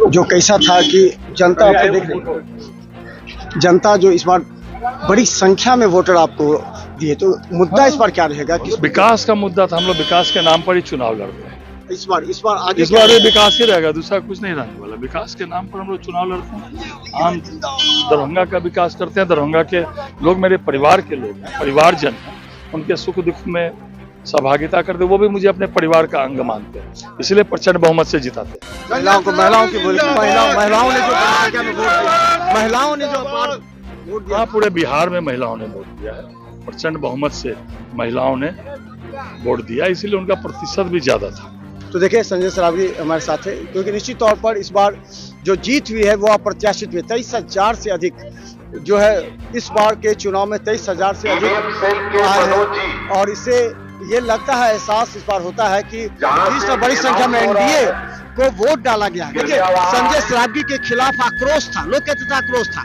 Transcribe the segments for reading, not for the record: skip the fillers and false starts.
जो कैसा था कि जनता आपको देख रही है, जनता जो इस बार बड़ी संख्या में वोटर आपको दिए, तो मुद्दा इस बार क्या रहेगा? विकास का मुद्दा था। हम लोग विकास के नाम पर ही चुनाव लड़ते हैं। इस बार आगे इस बार ये विकास ही रहेगा, दूसरा कुछ नहीं रहने वाला। विकास के नाम पर हम लोग चुनाव लड़ते हैं। हम दरभंगा का विकास करते हैं। दरभंगा के लोग मेरे परिवार के लोग हैं, परिवारजन हैं। उनके सुख दुख में सहभागिता करते, वो भी मुझे अपने परिवार का अंग मानते हैं, इसलिए प्रचंड बहुमत से जिताते हैं। महिलाओं की महिलाओं ने जो वोट दिया, पूरे बिहार में महिलाओं ने वोट दिया है। प्रचंड बहुमत से महिलाओं ने वोट दिया, इसीलिए उनका प्रतिशत भी ज्यादा था। तो देखिए संजय सरावगी हमारे साथ है, क्योंकि निश्चित तौर पर इस बार जो जीत हुई है वो अप्रत्याशित हुई। 23,000 से अधिक जो है इस बार के चुनाव में 23,000 से अधिक आए हैं, और इससे ये लगता है, एहसास इस बार होता है कि इस बड़ी संख्या में एनडीए को वोट डाला गया। देखिए संजय सरावगी के खिलाफ आक्रोश था, लोग कहते थे आक्रोश था,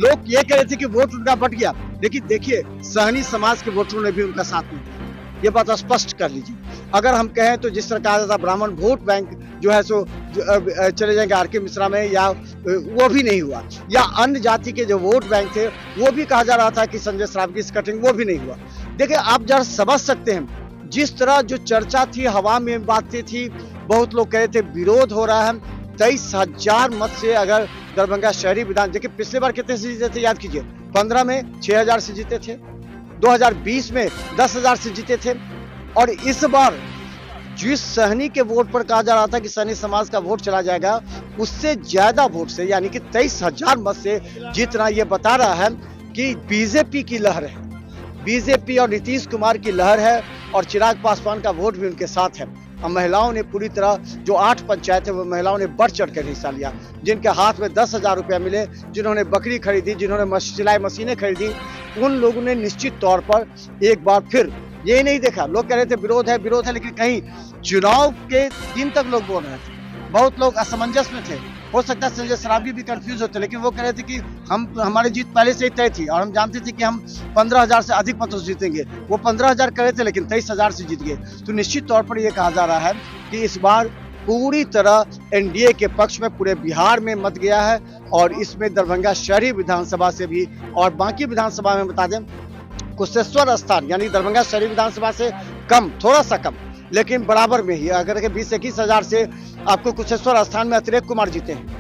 लोग ये कह रहे थे कि वोट उनका बट गया, लेकिन देखिए सहनी समाज के वोटरों ने भी उनका साथ नहीं दिया। ये बात स्पष्ट कर लीजिए। अगर हम कहें तो जिस तरह कहा जाता ब्राह्मण वोट बैंक जो है सो चले जाएंगे आर.के. मिश्रा में, या वो भी नहीं हुआ, या अन्य जाति के जो वोट बैंक थे वो भी कहा जा रहा था कि संजय सरावगी की कटिंग, वो भी नहीं हुआ। देखिए आप जरा समझ सकते हैं जिस तरह जो चर्चा थी, हवा में बातें थी, बहुत लोग कह रहे थे विरोध हो रहा है। 23,000 मत से अगर दरभंगा शहरी विधान, देखिए पिछले बार कितने से जीते थे याद कीजिए, 15 में 6,000 से जीते थे, 2020 में 10,000 से जीते थे, और इस बार जिस सहनी के वोट पर कहा जा रहा था कि सहनी समाज का वोट चला जाएगा, उससे ज्यादा वोट से यानी कि 23,000 मत से जीतना, ये बता रहा है कि बीजेपी की लहर है, बीजेपी और नीतीश कुमार की लहर है, और चिराग पासवान का वोट भी उनके साथ है। और महिलाओं ने पूरी तरह, जो 8 पंचायत है वो महिलाओं ने बढ़ चढ़ कर हिस्सा लिया। जिनके हाथ में 10,000 रुपया मिले, जिन्होंने बकरी खरीदी, जिन्होंने सिलाई मशीनें खरीदी, उन लोगों ने निश्चित तौर पर एक बार फिर ये नहीं देखा। लोग कह रहे थे विरोध है, लेकिन कहीं चुनाव के दिन तक लोग बोल रहे थे, बहुत लोग असमंजस में थे। हो सकता है संजय सरावगी भी कंफ्यूज होते, लेकिन वो कह रहे थे कि हमारी जीत पहले से ही तय थी, और हम जानते थे कि हम 15,000 से अधिक मतों से जीतेंगे। वो 15,000 कर रहे थे, लेकिन 23,000 से जीत गए। तो निश्चित तौर पर यह कहा जा रहा है कि इस बार पूरी तरह एनडीए के पक्ष में पूरे बिहार में मत गया है, और इसमें दरभंगा शहरी विधानसभा से भी, और बाकी विधानसभा में बता दें कुशेश्वर स्थान यानी दरभंगा शहरी विधानसभा से कम, थोड़ा सा कम, लेकिन बराबर में ही, अगर 20-21 हजार से आपको कुशेश्वर स्थान में अतिरेक कुमार जीते हैं,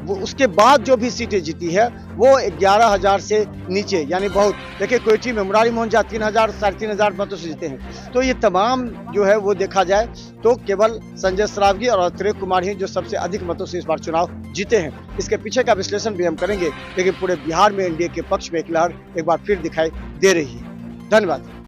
वो उसके बाद जो भी सीटें जीती है वो 11,000 से नीचे, यानी बहुत। देखिए कोयठी में मुरारी मोहन झा 3,000 3,500 मतों से जीते हैं। तो ये तमाम जो है वो देखा जाए तो केवल संजय सरावगी और अतिरेक कुमार ही जो सबसे अधिक मतों से इस बार चुनाव जीते हैं। इसके पीछे का विश्लेषण भी हम करेंगे, लेकिन पूरे बिहार में एनडीए के पक्ष में एक लहर एक बार फिर दिखाई दे रही है। धन्यवाद।